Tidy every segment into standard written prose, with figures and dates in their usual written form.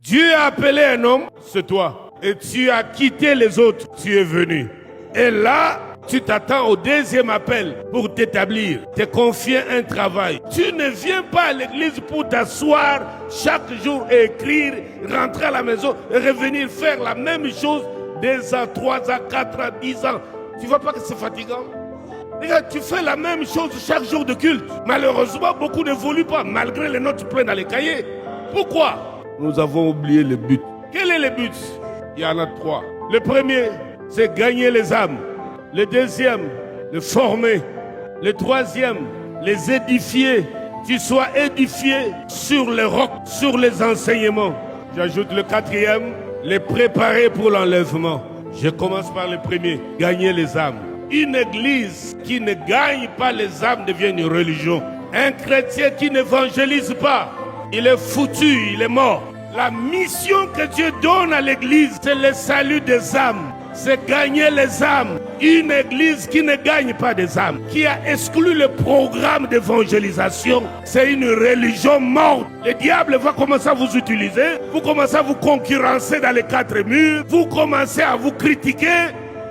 Dieu a appelé un homme, c'est toi. Et tu as quitté les autres, tu es venu. Et là, tu t'attends au deuxième appel pour t'établir, te confier un travail. Tu ne viens pas à l'église pour t'asseoir chaque jour et écrire, rentrer à la maison et revenir faire la même chose 2 ans, 3 ans, 4 ans, 10 ans. Tu ne vois pas que c'est fatigant? Regarde, tu fais la même chose chaque jour de culte. Malheureusement, beaucoup n'évoluent pas, malgré les notes pleines dans les cahiers. Pourquoi? Nous avons oublié le but. Quel est le but? Il y en a 3. Le premier, c'est gagner les âmes. Le deuxième, le former. Le troisième, les édifier. Tu sois édifié sur les rocs, sur les enseignements. J'ajoute le quatrième, les préparer pour l'enlèvement. Je commence par le premier, gagner les âmes. Une église qui ne gagne pas les âmes devient une religion. Un chrétien qui n'évangélise pas, il est foutu, il est mort. La mission que Dieu donne à l'église, c'est le salut des âmes. C'est gagner les âmes. Une église qui ne gagne pas des âmes, qui a exclu le programme d'évangélisation, c'est une religion morte. Le diable va commencer à vous utiliser, vous commencez à vous concurrencer dans les 4 murs, vous commencez à vous critiquer,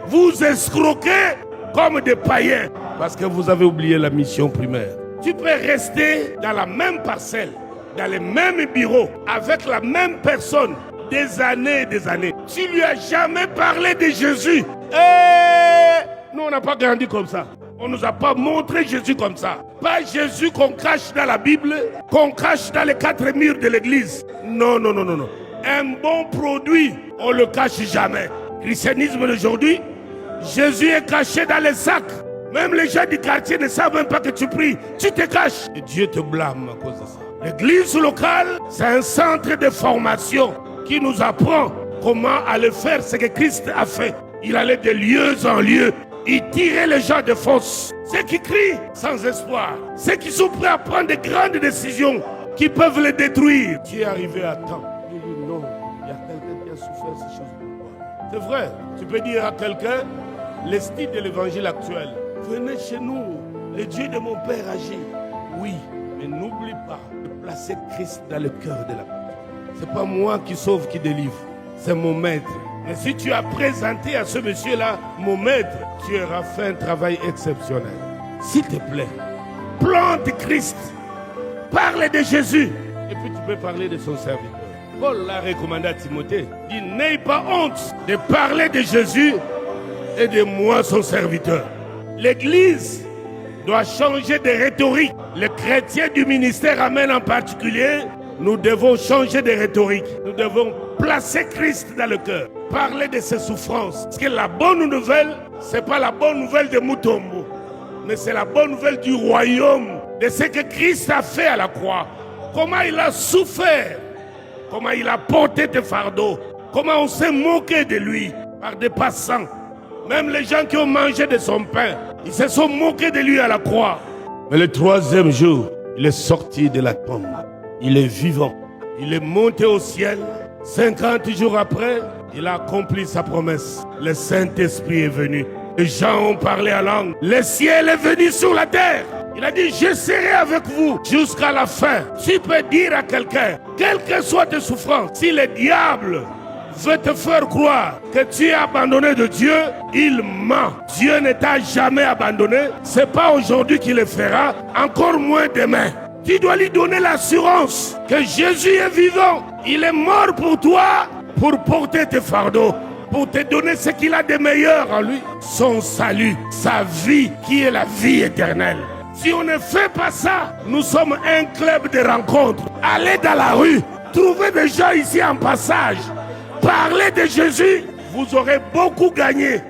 vous escroquer comme des païens. Parce que vous avez oublié la mission primaire. Tu peux rester dans la même parcelle, dans les mêmes bureaux, avec la même personne, des années et des années. Tu lui as jamais parlé de Jésus. Nous, on n'a pas grandi comme ça. On ne nous a pas montré Jésus comme ça. Pas Jésus qu'on cache dans la Bible, qu'on cache dans les 4 murs de l'église. Non, non, non, non, non. Un bon produit, on ne le cache jamais. Christianisme d'aujourd'hui, Jésus est caché dans les sacs. Même les gens du quartier ne savent même pas que tu pries. Tu te caches. Et Dieu te blâme à cause de ça. L'église locale, c'est un centre de formation qui nous apprend comment aller faire ce que Christ a fait. Il allait de lieu en lieu. Il tirait les gens de force. Ceux qui crient sans espoir. Ceux qui sont prêts à prendre de grandes décisions qui peuvent les détruire. Tu es arrivé à temps. Il dit non, il y a quelqu'un qui a souffert ces choses pour moi. C'est vrai. Tu peux dire à quelqu'un, le style de l'évangile actuel. Venez chez nous. Le Dieu de mon Père agit. Oui, mais n'oublie pas de placer Christ dans le cœur de la personne. C'est pas moi qui sauve, qui délivre. C'est mon maître. Mais si tu as présenté à ce monsieur-là, mon maître, tu auras fait un travail exceptionnel. S'il te plaît, plante Christ. Parle de Jésus. Et puis tu peux parler de son serviteur. Paul l'a recommandé à Timothée. Il dit, n'aie pas honte de parler de Jésus et de moi, son serviteur. L'église doit changer de rhétorique. Les chrétiens du ministère Amen en particulier, nous devons changer de rhétorique. Nous devons placer Christ dans le cœur. Parler de ses souffrances. Parce que la bonne nouvelle, ce n'est pas la bonne nouvelle de Mutombo, mais c'est la bonne nouvelle du royaume, de ce que Christ a fait à la croix. Comment il a souffert. Comment il a porté tes fardeaux. Comment on s'est moqué de lui par des passants. Même les gens qui ont mangé de son pain, ils se sont moqués de lui à la croix. Mais le 3e jour, il est sorti de la tombe. Il est vivant. Il est monté au ciel. 50 jours après, il a accompli sa promesse. Le Saint-Esprit est venu. Les gens ont parlé à langue. Le ciel est venu sur la terre. Il a dit, je serai avec vous jusqu'à la fin. Tu peux dire à quelqu'un, quelles que soient tes souffrances, si le diable veut te faire croire que tu es abandonné de Dieu, il ment. Dieu ne t'a jamais abandonné. C'est pas aujourd'hui qu'il le fera, encore moins demain. Tu dois lui donner l'assurance que Jésus est vivant. Il est mort pour toi, pour porter tes fardeaux, pour te donner ce qu'il a de meilleur en lui. Son salut, sa vie, qui est la vie éternelle. Si on ne fait pas ça, nous sommes un club de rencontres. Allez dans la rue, trouvez des gens ici en passage. Parlez de Jésus, vous aurez beaucoup gagné.